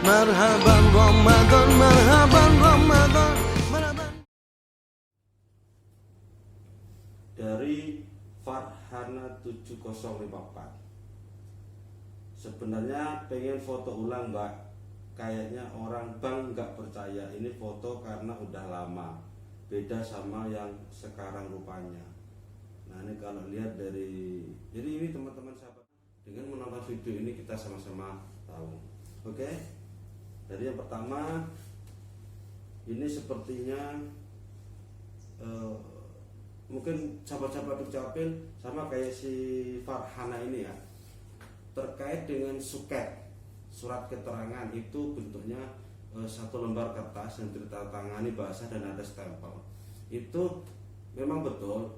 Marhaban Ramadan, marhaban Ramadan, marhaban. Dari Farhana 7054. Sebenarnya pengen foto ulang mbak, kayaknya orang bank nggak percaya ini foto karena udah lama, beda sama yang sekarang rupanya. Nah ini kalau lihat dari, jadi ini teman-teman sahabat, dengan menonton video ini kita sama-sama tahu. Oke, jadi yang pertama ini sepertinya mungkin sahabat-sahabat Dukcapil sama kayak si Farhana ini ya, terkait dengan suket, surat keterangan itu bentuknya satu lembar kertas yang ditandatangani bahasa dan ada stempel. Itu memang betul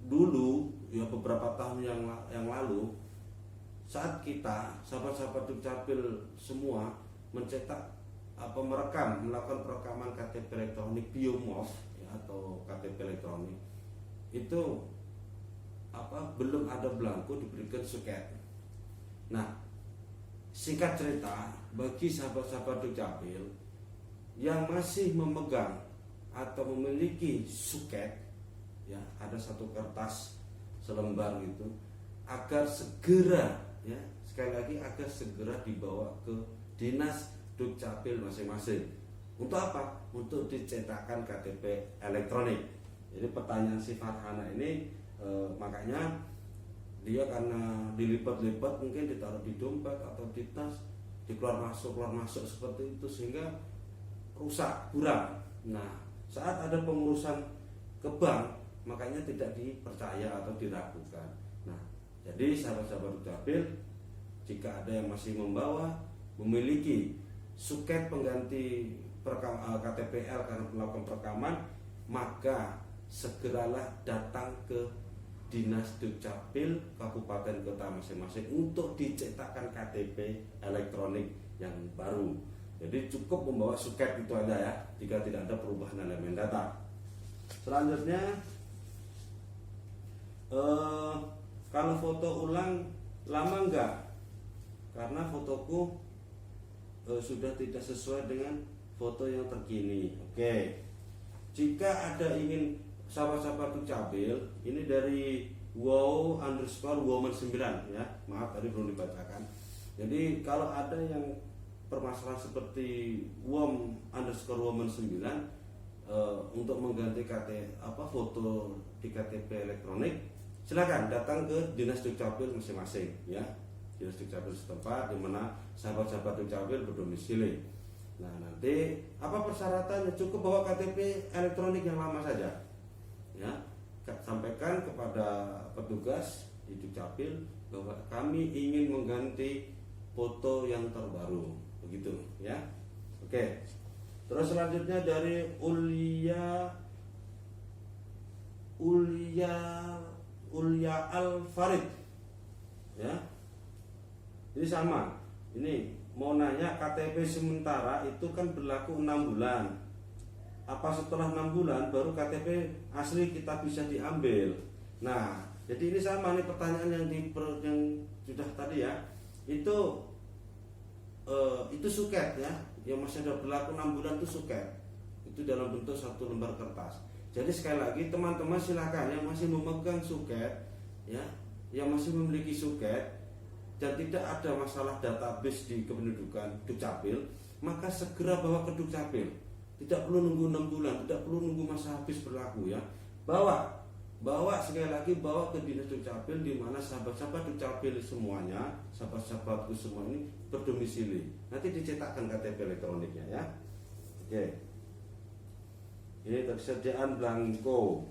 dulu ya, beberapa tahun yang lalu saat kita sahabat-sahabat Dukcapil semua mencetak melakukan perekaman KTP elektronik biomorph ya, atau KTP elektronik itu belum ada belangko, diberikan suket. Nah, singkat cerita, bagi sahabat-sahabat Dukcapil yang masih memegang atau memiliki suket ya, ada satu kertas selembar gitu, agar segera ya, sekali lagi agar segera dibawa ke dinas Dukcapil masing-masing. Untuk apa? Untuk dicetakkan KTP elektronik. Jadi pertanyaan si Farhana ini makanya dia karena dilipat-lipat, mungkin ditaruh di dompet atau di tas, keluar masuk seperti itu sehingga rusak, buram. Nah, saat ada pengurusan ke bank, makanya tidak dipercaya atau diragukan. Nah, jadi sahabat-sahabat Dukcapil, jika ada yang masih memiliki suket pengganti KTPL karena melakukan perekaman, maka segeralah datang ke Dinas Dukcapil Kabupaten Kota masing-masing untuk dicetakkan KTP elektronik yang baru. Jadi cukup membawa suket itu aja ya, jika tidak ada perubahan elemen data. Selanjutnya kalau foto ulang lama enggak? Karena fotoku sudah tidak sesuai dengan foto yang terkini. Oke, jika ada ingin sahabat-sahabat Dukcapil, ini dari wow_woman9 ya, maaf tadi belum dibacakan. Jadi kalau ada yang permasalahan seperti wow_woman9 untuk mengganti foto di KTP elektronik, silakan datang ke Dinas Dukcapil masing-masing ya, Dinas Dukcapil setempat di mana sahabat-sahabat Dukcapil berdomisili. Nah, nanti apa persyaratannya? Cukup bawa KTP elektronik yang lama saja ya, sampaikan kepada petugas di Dukcapil bahwa kami ingin mengganti foto yang terbaru, begitu ya. Oke, terus selanjutnya dari Ulya Al Farid ya, ini sama, ini mau nanya KTP sementara itu kan berlaku 6 bulan. Apa setelah 6 bulan baru KTP asli kita bisa diambil? Nah, jadi ini sama nih pertanyaan yang sudah tadi ya. Itu suket ya, yang masih ada berlaku 6 bulan itu suket. Itu dalam bentuk satu lembar kertas. Jadi sekali lagi teman-teman silakan yang masih memegang suket ya, yang masih memiliki suket dan tidak ada masalah database di kependudukan Dukcapil, maka segera bawa ke Dukcapil. Tidak perlu nunggu 6 bulan, tidak perlu nunggu masa habis berlaku ya. Bawa sekali lagi, bawa ke Dinas Dukcapil di mana sahabat-sahabat Dukcapil semuanya, sahabat-sahabatku semua ini berdomisili. Nanti dicetakkan KTP elektroniknya ya. Oke. Ini ketersediaan belangko.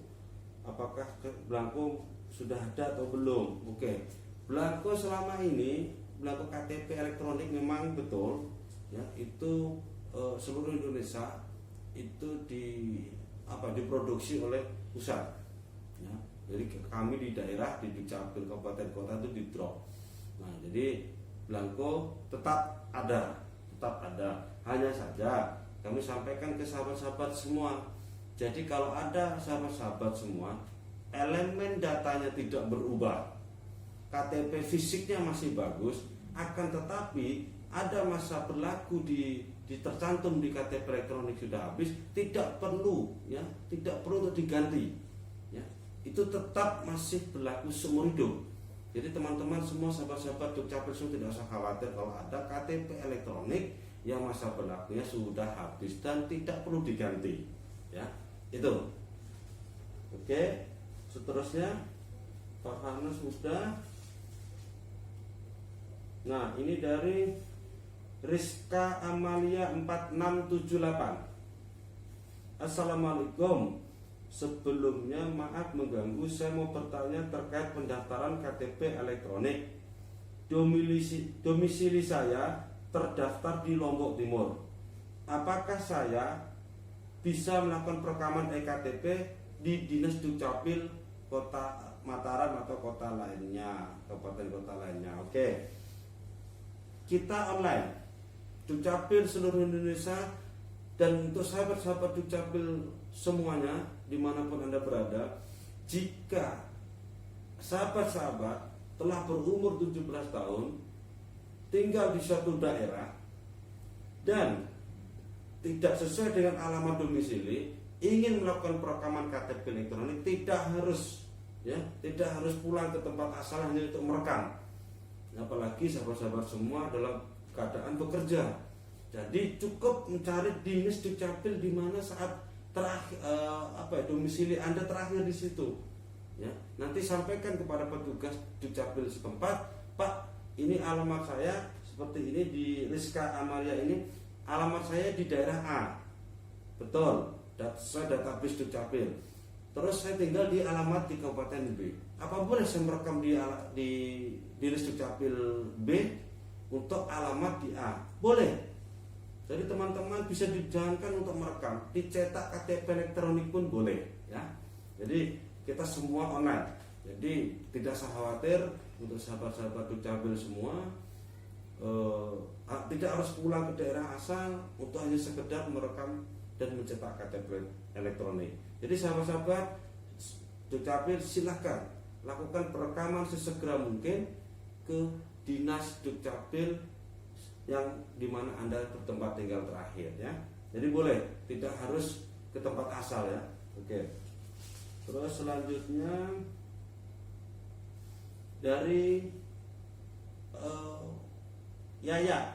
Apakah belangko sudah ada atau belum? Oke. Belangko selama ini, belangko KTP elektronik memang betul ya, itu seluruh Indonesia itu diproduksi oleh pusat ya. Jadi kami di daerah di Dukcapil kabupaten kota itu di drop. Nah, jadi belangko tetap ada. Hanya saja kami sampaikan ke sahabat-sahabat semua. Jadi kalau ada sahabat-sahabat semua, elemen datanya tidak berubah, KTP fisiknya masih bagus, akan tetapi ada masa berlaku tercantum di KTP elektronik sudah habis, tidak perlu ya, tidak perlu untuk diganti ya. Itu tetap masih berlaku seumur hidup. Jadi teman-teman semua, sahabat-sahabat Dukcapil semua tidak usah khawatir kalau ada KTP elektronik yang masa berlakunya sudah habis dan tidak perlu diganti ya. Itu. Oke, seterusnya Pak Farnas sudah. Nah, ini dari Rizka Amalia 4678. Assalamualaikum. Sebelumnya maaf mengganggu, saya mau bertanya terkait pendaftaran KTP elektronik. Domisili saya terdaftar di Lombok Timur. Apakah saya bisa melakukan perekaman eKTP di Dinas Dukcapil Kota Mataram atau kota lainnya, kabupaten kota lainnya? Oke. Kita online Dukcapil seluruh Indonesia, dan untuk sahabat-sahabat Dukcapil semuanya dimanapun Anda berada, jika sahabat-sahabat telah berumur 17 tahun, tinggal di suatu daerah dan tidak sesuai dengan alamat domisili, ingin melakukan perekaman KTP elektronik, tidak harus pulang ke tempat asal hanya untuk merekam. Apalagi sahabat-sahabat semua dalam keadaan bekerja, jadi cukup mencari Dinas Dukcapil di mana saat terakhir domisili Anda terakhir di situ ya. Nanti sampaikan kepada petugas Dukcapil setempat, Pak, ini alamat saya seperti ini di Rizka Amalia, ini alamat saya di daerah A, betul, saya database Dukcapil, terus saya tinggal di alamat di Kabupaten B. Apa boleh saya merekam di Dinas Dukcapil B untuk alamat di A? Boleh. Jadi teman-teman bisa dijalankan untuk merekam, dicetak KTP elektronik pun boleh ya. Jadi kita semua online. Jadi tidak usah khawatir untuk sahabat-sahabat Dukcapil semua, tidak harus pulang ke daerah asal untuk hanya sekedar merekam dan mencetak KTP elektronik. Jadi sahabat-sahabat Dukcapil silahkan lakukan perekaman sesegera mungkin ke Dinas Dukcapil yang dimana Anda bertempat tinggal terakhir ya. Jadi boleh, tidak harus ke tempat asal ya. Oke. Terus selanjutnya dari Yaya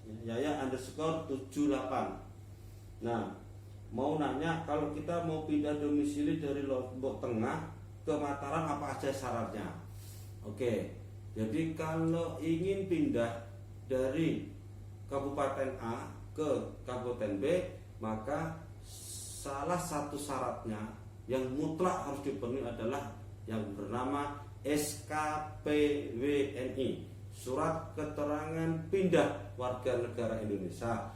_78. Nah, mau nanya, kalau kita mau pindah domisili dari Lombok Tengah ke Mataram, apa aja syaratnya? Oke. Jadi kalau ingin pindah dari Kabupaten A ke Kabupaten B, maka salah satu syaratnya yang mutlak harus dipenuhi adalah yang bernama SKPWNI, Surat Keterangan Pindah Warga Negara Indonesia.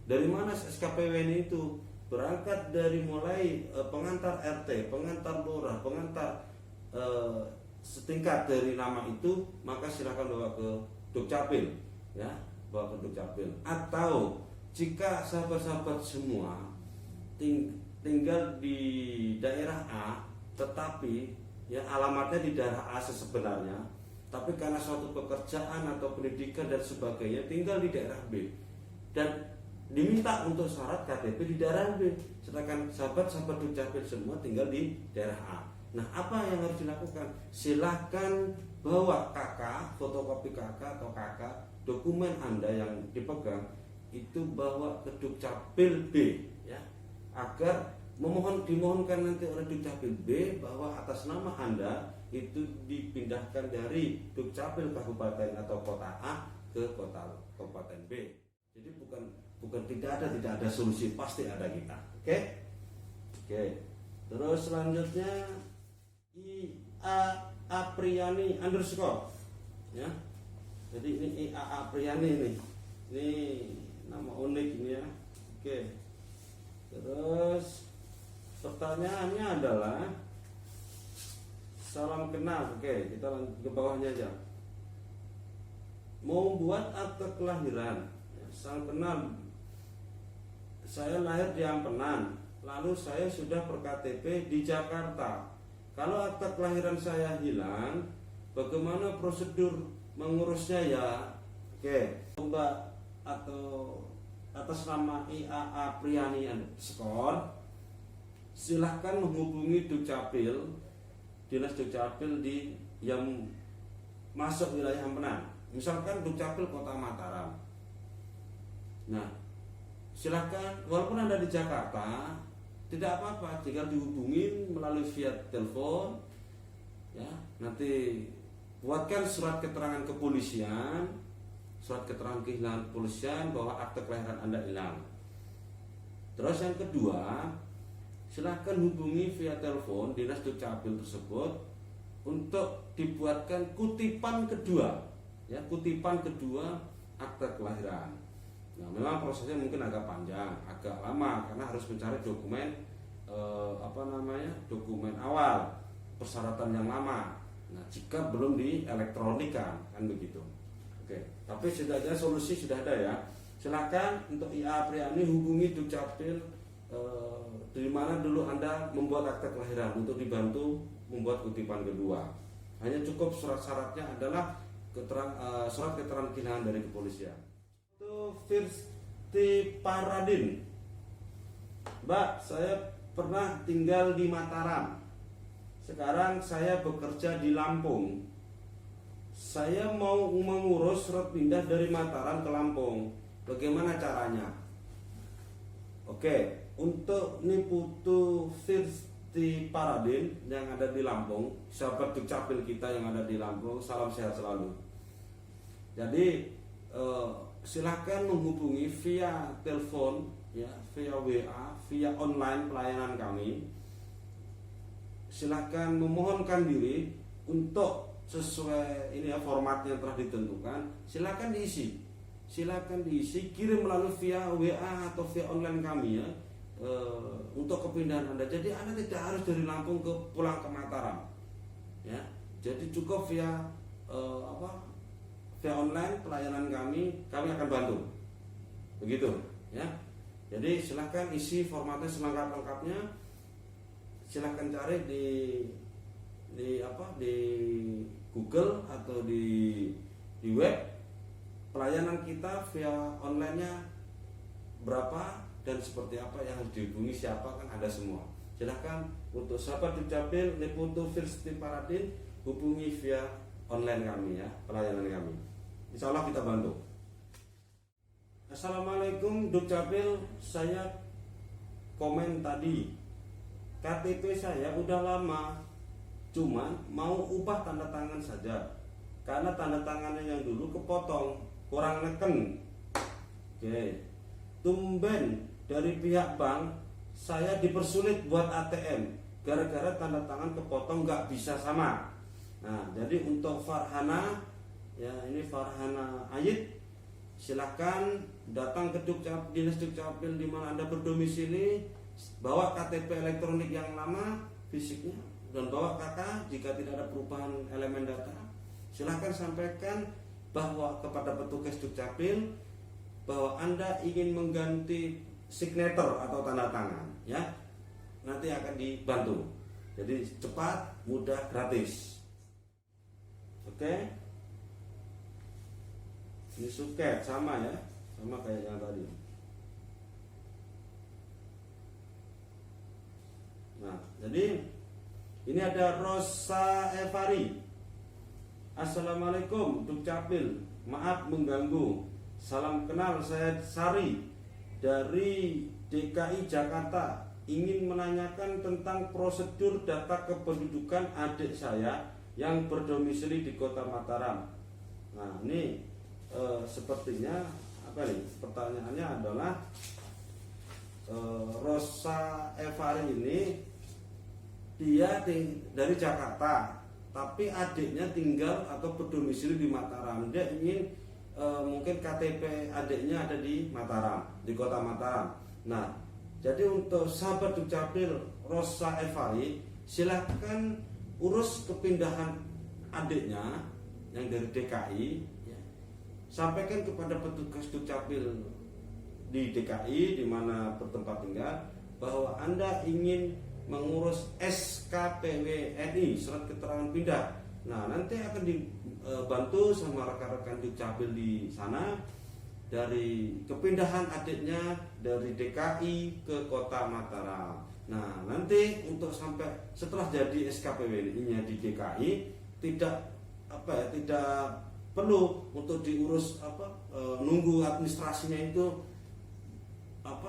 Dari mana SKPWNI itu? Berangkat dari mulai pengantar RT, pengantar lurah, pengantar setingkat dari nama itu, maka silakan bawa ke Dukcapil ya, bawa ke Dukcapil. Atau jika sahabat-sahabat semua tinggal di daerah A, tetapi ya alamatnya di daerah A sebenarnya, tapi karena suatu pekerjaan atau pendidikan dan sebagainya tinggal di daerah B dan diminta untuk syarat KTP di daerah B, sedangkan sahabat-sahabat Dukcapil semua tinggal di daerah A. Nah, apa yang harus dilakukan? Silahkan bawa KK, fotokopi KK atau KK, dokumen Anda yang dipegang itu bawa ke Dukcapil B ya, agar dimohonkan nanti oleh Dukcapil B bahwa atas nama Anda itu dipindahkan dari Dukcapil kabupaten atau kota A ke kota kabupaten B. Jadi bukan tidak ada solusi, pasti ada kita. Oke. Terus selanjutnya Apriyani _ ya. Jadi ini Apriyani ini nama unik ini ya. Oke. Terus pertanyaannya adalah salam kenal. Oke, kita lanjut ke bawahnya aja. Mau buat akte kelahiran. Salam kenal. Saya lahir di Ampenan, lalu saya sudah berKTP di Jakarta. Kalau akte kelahiran saya hilang, bagaimana prosedur mengurusnya ya? Oke, Mbak atau atas nama IAA Priani Skor, silahkan menghubungi Dukcapil, Dinas Dukcapil yang masuk wilayah Empenan. Misalkan Dukcapil Kota Mataram. Nah, silahkan walaupun Anda di Jakarta, tidak apa-apa, tinggal dihubungin melalui via telepon. Ya, nanti buatkan surat keterangan kepolisian, surat keterangan kehilangan kepolisian bahwa akte kelahiran Anda hilang. Terus yang kedua, silahkan hubungi via telepon Dinas Dukcapil tersebut untuk dibuatkan kutipan kedua, ya, kutipan kedua akte kelahiran. Nah, memang prosesnya mungkin agak panjang, agak lama karena harus mencari dokumen dokumen awal, persyaratan yang lama. Nah, jika belum dielektronikan, kan begitu. Oke, tapi setidaknya solusi sudah ada ya. Silakan untuk IAA Priani hubungi Dukcapil dari mana dulu Anda membuat akte kelahiran untuk dibantu membuat kutipan kedua. Hanya cukup syaratnya adalah surat keterangan kehilangan dari kepolisian. Itu Firsti Paradin. Mbak, saya pernah tinggal di Mataram. Sekarang saya bekerja di Lampung. Saya mau mengurus surat pindah dari Mataram ke Lampung. Bagaimana caranya? Oke, untuk Niputu Firsti Paradin yang ada di Lampung, sahabat Dukcapil kita yang ada di Lampung, salam sehat selalu. Jadi silakan menghubungi via telepon, ya, via WA, via online pelayanan kami. Silakan memohonkan diri untuk sesuai ini ya, formatnya telah ditentukan. Silakan diisi, kirim melalui via WA atau via online kami ya, untuk kepindahan Anda. Jadi Anda tidak harus dari Lampung pulang ke Mataram, ya. Jadi cukup via via online pelayanan kami akan bantu, begitu ya. Jadi silahkan isi formatnya selengkap-lengkapnya. Silahkan cari di Google atau di web. Pelayanan kita via online-nya berapa dan seperti apa yang harus dihubungi, siapa, kan ada semua. Silahkan untuk sahabat Dukcapil Niputu Firsti Paradin hubungi via online kami ya, pelayanan kami. Insya Allah kita bantu. Assalamualaikum Dukcapil, saya komen tadi KTP saya udah lama, cuman mau ubah tanda tangan saja karena tanda tangannya yang dulu kepotong, kurang neken. Oke, tumben dari pihak bank saya dipersulit buat ATM gara-gara tanda tangan kepotong nggak bisa sama. Nah, jadi untuk Farhana, ya ini Farhana Ayit, silahkan datang ke Dinas Dukcapil di mana Anda berdomisili, bawa KTP elektronik yang lama fisiknya dan bawa KK jika tidak ada perubahan elemen data. Silahkan sampaikan bahwa kepada petugas Dukcapil bahwa Anda ingin mengganti signature atau tanda tangan, ya. Nanti akan dibantu. Jadi cepat, mudah, gratis. Oke. Ini suket sama ya, sama kayak yang tadi. Nah, jadi ini ada Rosa Evari. Assalamualaikum Dukcapil, maaf mengganggu. Salam kenal, saya Sari dari DKI Jakarta. Ingin menanyakan tentang prosedur data kependudukan adik saya yang berdomisili di Kota Mataram. Nah, ini sepertinya apa nih? Pertanyaannya adalah Rosa Evari ini dia dari Jakarta, tapi adiknya tinggal atau berdomisili di Mataram. Dia ingin mungkin KTP adiknya ada di Mataram, di Kota Mataram. Nah, jadi untuk sahabat Dukcapil Rosa Evari, silahkan urus kepindahan adiknya yang dari DKI. Sampaikan kepada petugas Dukcapil di DKI di mana bertempat tinggal bahwa Anda ingin mengurus SKPWNI, surat keterangan pindah Nah, nanti akan dibantu sama rekan-rekan Dukcapil di sana dari kepindahan adiknya dari DKI ke Kota Mataram. Nah, nanti untuk sampai setelah jadi SKPWNI-nya di DKI tidak perlu untuk diurus nunggu administrasinya itu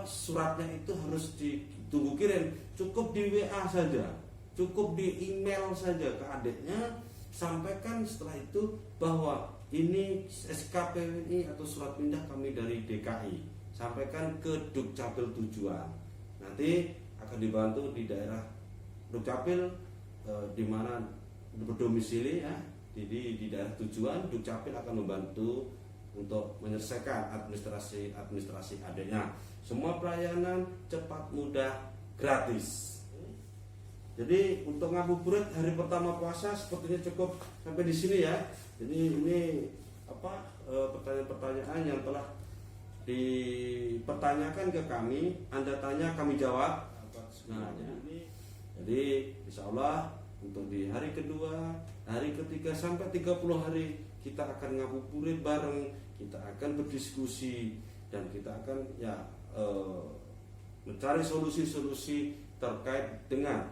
suratnya itu harus ditunggu kirim, cukup di WA saja, cukup di email saja ke adiknya, sampaikan setelah itu bahwa ini SKPWNI atau surat pindah kami dari DKI, sampaikan ke Dukcapil tujuan, nanti akan dibantu di daerah Dukcapil di mana berdomisili ya, jadi di daerah tujuan Dukcapil akan membantu untuk menyelesaikan administrasi adanya. Semua pelayanan cepat, mudah, gratis. Jadi untuk ngabuburit hari pertama puasa sepertinya cukup sampai di sini ya. Jadi ini pertanyaan-pertanyaan yang telah dipertanyakan ke kami, Anda tanya kami jawab. Nah, jadi insya Allah untuk di hari kedua, hari ketiga sampai 30 hari kita akan ngabuburit bareng, kita akan berdiskusi dan kita akan mencari solusi-solusi terkait dengan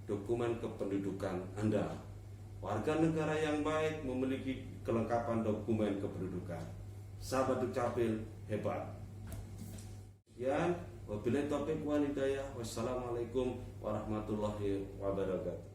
dokumen kependudukan Anda. Warga negara yang baik memiliki kelengkapan dokumen kependudukan. Sahabat Dukcapil hebat. Sekian, wabillahi taufiq wal hidayah. Wassalamualaikum warahmatullahi wabarakatuh.